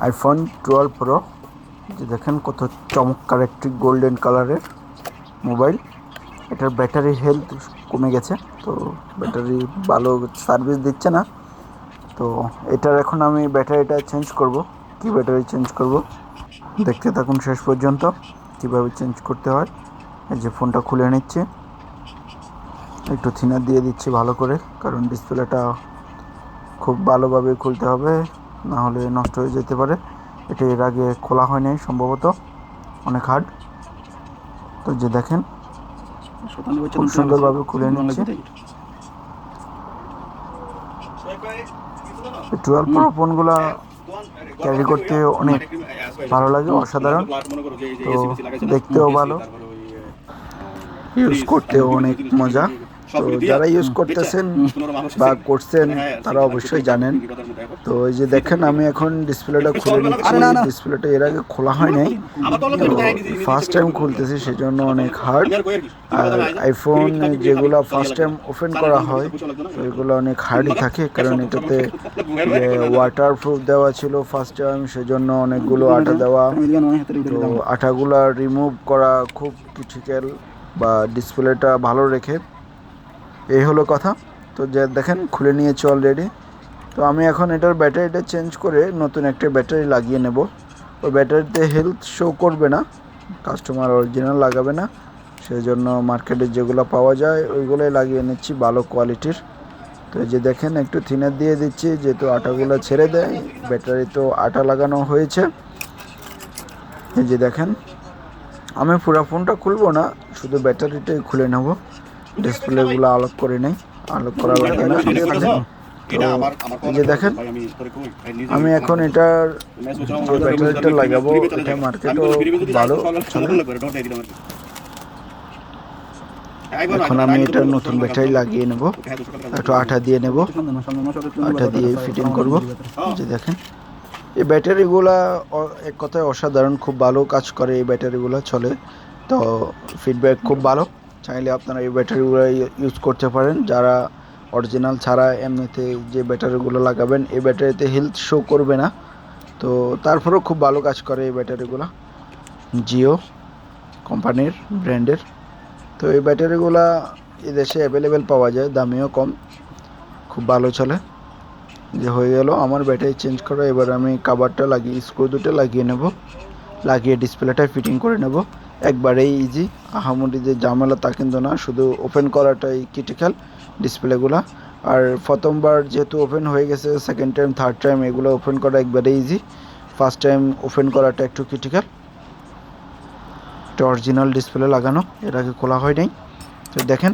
IPhone 12 pro, যে দেখেন কত চমৎকার একটি গোল্ডেন কালারের মোবাইল। এটার ব্যাটারি হেলথ কমে গেছে, তো ব্যাটারি ভালো সার্ভিস দিচ্ছে না। তো এটার এখন আমি ব্যাটারিটা চেঞ্জ করব। কি ব্যাটারি চেঞ্জ করব দেখতে থাকুন শেষ পর্যন্ত, কীভাবে চেঞ্জ করতে হয়। এই যে ফোনটা খুলে নিচ্ছি, একটু থিনার দিয়ে দিচ্ছি ভালো করে, কারণ ডিসপ্লেটা খুব ভালোভাবে খুলতে হবে, না হলে নষ্ট হয়ে যেতে পারে। এটা এর আগে খোলা হয়নি সম্ভবত, অনেক হার্ড। তো যে দেখেন খুব সুন্দরভাবে খুলে নিচ্ছে। 12 প্রো ফোনগুলো ক্যারি করতে অনেক ভালো লাগে, অসাধারণ। তো দেখতেও ভালো, ইউজ করতেও অনেক মজা। তো যারা ইউজ করতেছেন বা করছেন তারা অবশ্যই জানেন। তো এই যে দেখেন আমি এখন ডিসপ্লেটা খুলে নিচ্ছি। ডিসপ্লেটা এর আগে খোলা হয় নাই, ফার্স্ট টাইম খুলতেছি, সেজন্য অনেক হার্ড। আর আইফোন যেগুলো ফার্স্ট টাইম ওপেন করা হয় তো এগুলো অনেক হার্ডই থাকে, কারণ এটাতে ওয়াটার প্রুফ দেওয়া ছিল ফার্স্ট টাইম, সেজন্য অনেকগুলো আঠা দেওয়া। তো আঠাগুলো রিমুভ করা খুব ক্রিটিক্যাল, বা ডিসপ্লেটা ভালো রেখে। এই হলো কথা। তো যে দেখেন খুলে নিয়েছি অলরেডি। তো আমি এখন এটার ব্যাটারিটা চেঞ্জ করে নতুন একটা ব্যাটারি লাগিয়ে নেব। ওই ব্যাটারিতে হেলথ শো করবে না, কাস্টমার অরিজিনাল লাগাবে না, সেই জন্য মার্কেটে যেগুলো পাওয়া যায় ওইগুলোই লাগিয়ে নিচ্ছি ভালো কোয়ালিটির। তো এই যে দেখেন একটু থিনার দিয়ে দিচ্ছি, যেহেতু আটাগুলো ছেড়ে দেয়। ব্যাটারি তো আটা লাগানো হয়েছে। এই যে দেখেন আমি পুরো ফোনটা খুলবো না, শুধু ব্যাটারিটাই খুলে নেব। ডিসপ্লেগুলো আলোক করে নেই, আলোক করা লাগে না। তো যে দেখেন আমি এখন এটার যে ব্যাটারিটা লাগাবো, এটা মার্কেটও ভালো চলে। এখন আমি এটা নতুন ব্যাটারি লাগিয়ে নেব, একটু আঠা দিয়ে নেব, আঠা দিয়ে ফিটিং করব। যে দেখেন এই ব্যাটারিগুলা এক কথায় অসাধারণ, খুব ভালো কাজ করে এই ব্যাটারিগুলো, চলে। তো ফিডব্যাক খুব ভালো, চাইলে আপনারা এই ব্যাটারিগুলো ইউজ করতে পারেন। যারা অরিজিনাল ছাড়া এমনিতে যে ব্যাটারিগুলো লাগাবেন, এই ব্যাটারিতে হেলথ শো করবে না। তো তারপরেও খুব ভালো কাজ করে এই ব্যাটারিগুলো, জিও কোম্পানির ব্র্যান্ডের। তো এই ব্যাটারিগুলো এদেশে অ্যাভেলেবেল পাওয়া যায়, দামিও কম, খুব ভালো চলে। যে হয়ে গেল আমার ব্যাটারি চেঞ্জ করা। এবার আমি কাভারটা লাগিয়ে স্ক্রু দুটো লাগিয়ে নেব, লাগিয়ে ডিসপ্লেটা ফিটিং করে নেব। একবারেই ইজি, আহামরি যে ঝামেলা তা কিন্তু না, শুধু ওপেন করাটাই ক্রিটিক্যাল ডিসপ্লেগুলো। আর প্রথমবার যেহেতু ওপেন হয়ে গেছে, সেকেন্ড টাইম থার্ড টাইম এগুলো ওপেন করা একবারে ইজি, ফার্স্ট টাইম ওপেন করাটা একটু ক্রিটিক্যাল। এটা অরিজিনাল ডিসপ্লে লাগানো, এর আগে খোলা হয় নাই। তো দেখেন